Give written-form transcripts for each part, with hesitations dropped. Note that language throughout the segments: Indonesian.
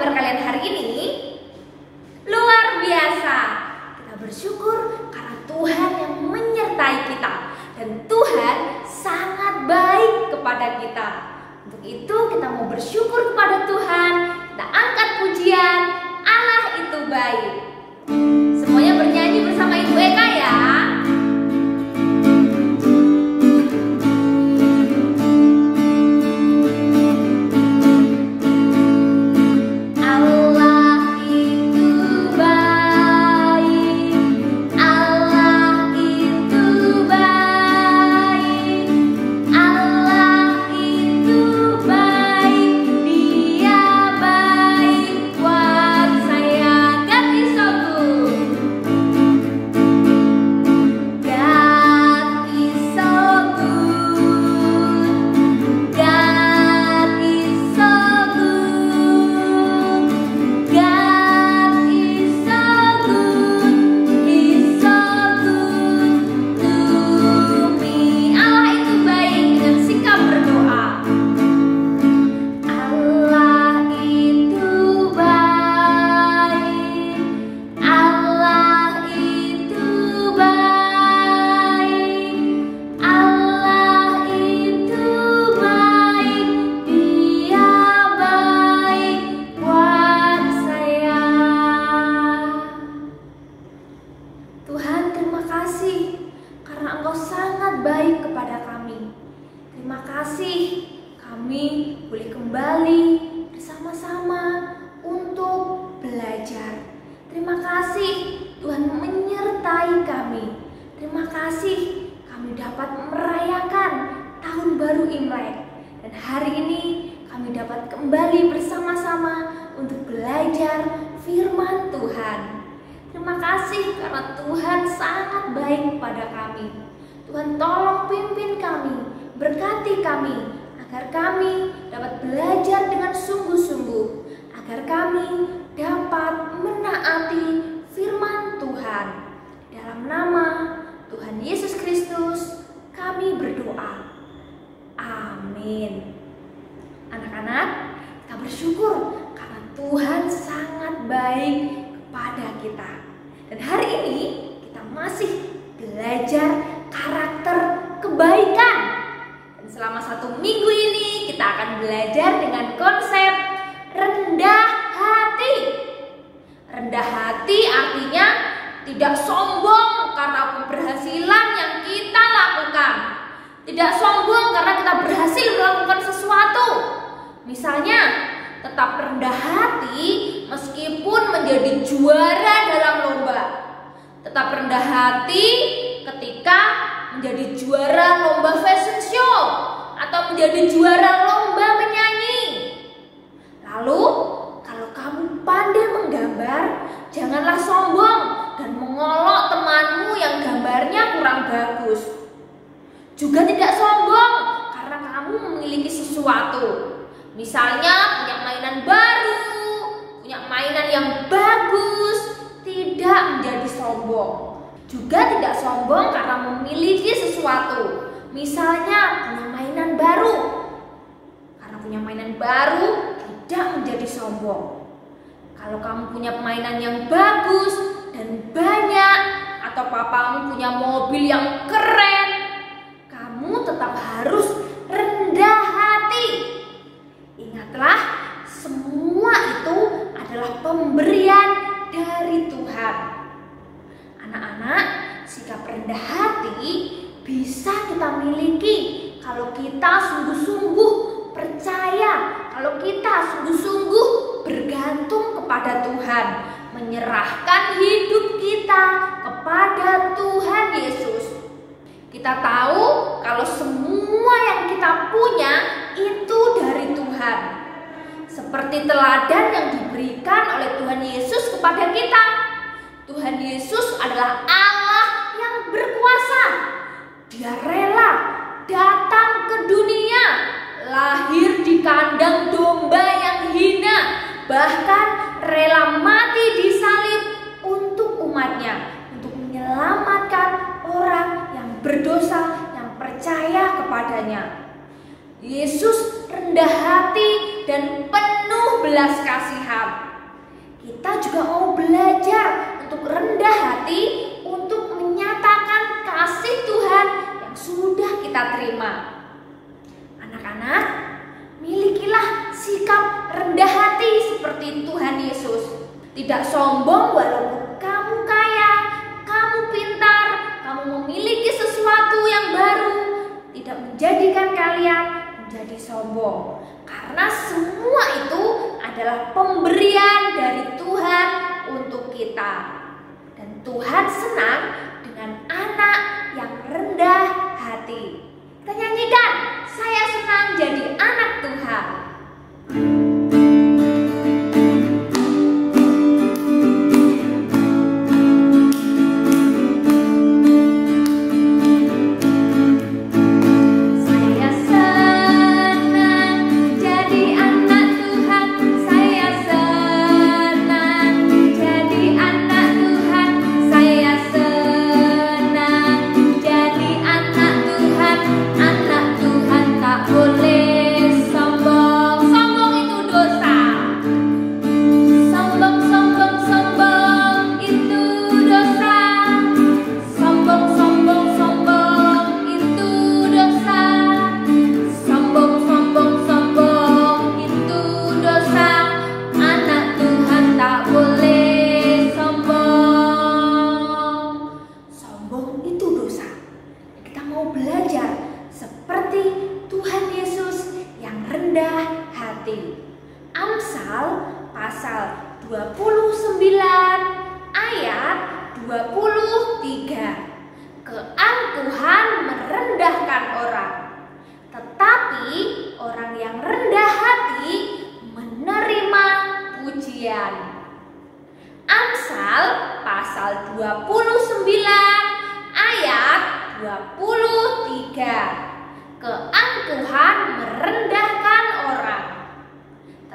kabar kalian hari ini? Luar biasa. Kita bersyukur karena Tuhan yang menyertai kita. Dan Tuhan sangat baik kepada kita. Untuk itu kita mau bersyukur kepada Tuhan. Kita angkat pujian, Allah itu baik. Semuanya bernyanyi bersama Ibu Eka ya. Tuhan tolong pimpin kami, berkati kami, agar kami dapat belajar dengan sungguh-sungguh, agar kami dapat menaati firman Tuhan. Dalam nama Tuhan Yesus Kristus kami berdoa. Amin. Anak-anak, kita bersyukur karena Tuhan sangat baik kepada kita. Dan hari ini kita masih belajar karakter kebaikan. Dan selama 1 minggu ini kita akan belajar dengan konsep rendah hati. Rendah hati artinya tidak sombong karena keberhasilan yang kita lakukan. Tidak sombong karena kita berhasil melakukan sesuatu. Misalnya, tetap rendah hati meskipun menjadi juara dalam lomba. Tetap rendah hati ketika menjadi juara lomba fashion show atau menjadi juara lomba menyanyi. Lalu, kalau kamu pandai menggambar, janganlah sombong dan mengolok temanmu yang gambarnya kurang bagus. Juga tidak sombong karena kamu memiliki sesuatu. Misalnya punya mainan baru, punya mainan yang bagus, tidak menjadi sombong. Juga tidak sombong karena memiliki sesuatu. Misalnya punya mainan baru. Karena punya mainan baru tidak menjadi sombong. Kalau kamu punya mainan yang bagus dan banyak, atau papamu punya mobil yang keren, kamu tetap harus rendah hati. Ingatlah, semua itu adalah pemberian dari Tuhan. Anak-anak, sikap rendah hati bisa kita miliki kalau kita sungguh-sungguh percaya, kalau kita sungguh-sungguh bergantung kepada Tuhan, menyerahkan hidup kita kepada Tuhan Yesus. Kita tahu kalau semua yang kita punya itu dari Tuhan. Seperti teladan yang diberikan oleh Tuhan Yesus kepada kita. Tuhan Yesus adalah Allah yang berkuasa. Dia rela datang ke dunia, lahir di kandang domba yang hina, bahkan rela mati di salib untuk umatnya, untuk menyelamatkan orang yang berdosa, yang percaya kepadanya. Yesus rendah hati dan penuh penuh belas kasihan. Kita juga mau belajar untuk rendah hati, untuk menyatakan kasih Tuhan yang sudah kita terima. Anak-anak, milikilah sikap rendah hati seperti Tuhan Yesus. Tidak sombong walaupun kamu kaya, kamu pintar, kamu memiliki sesuatu yang baru, tidak menjadikan kalian menjadi sombong. Karena semua itu adalah pemberian dari Tuhan untuk kita. Dan Tuhan senang dengan anak yang rendah hati. Kita nyanyikan, saya senang jadi anak Tuhan. Amsal pasal 29 ayat 23. Keangkuhan merendahkan orang, tetapi orang yang rendah hati menerima pujian. Amsal pasal 29 ayat 23. Keangkuhan merendahkan orang,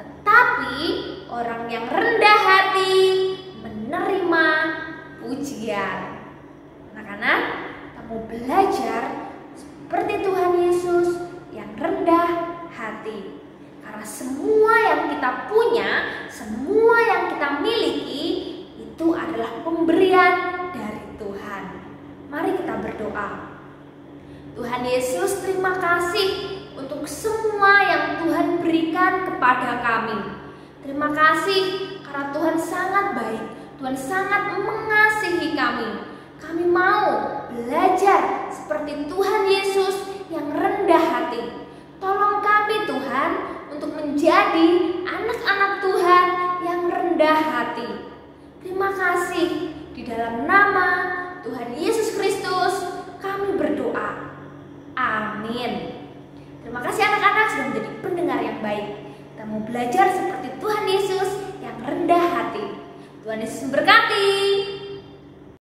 tetapi orang yang rendah hati menerima pujian. Anak-anak, kamu belajar seperti Tuhan Yesus yang rendah hati. Karena semua yang kita punya, semua yang kita miliki, itu adalah pemberian dari Tuhan. Mari kita berdoa. Tuhan Yesus, terima kasih untuk semua yang Tuhan berikan kepada kami. Terima kasih karena Tuhan sangat baik, Tuhan sangat mengasihi kami. Kami mau belajar seperti Tuhan Yesus yang rendah hati. Tolong kami Tuhan untuk menjadi anak-anak Tuhan yang rendah hati. Terima kasih, di dalam nama Tuhan Yesus Kristus kami berdoa. Amin. Terima kasih anak-anak sudah menjadi pendengar yang baik. Kita mau belajar seperti Tuhan Yesus yang rendah hati. Tuhan Yesus memberkati.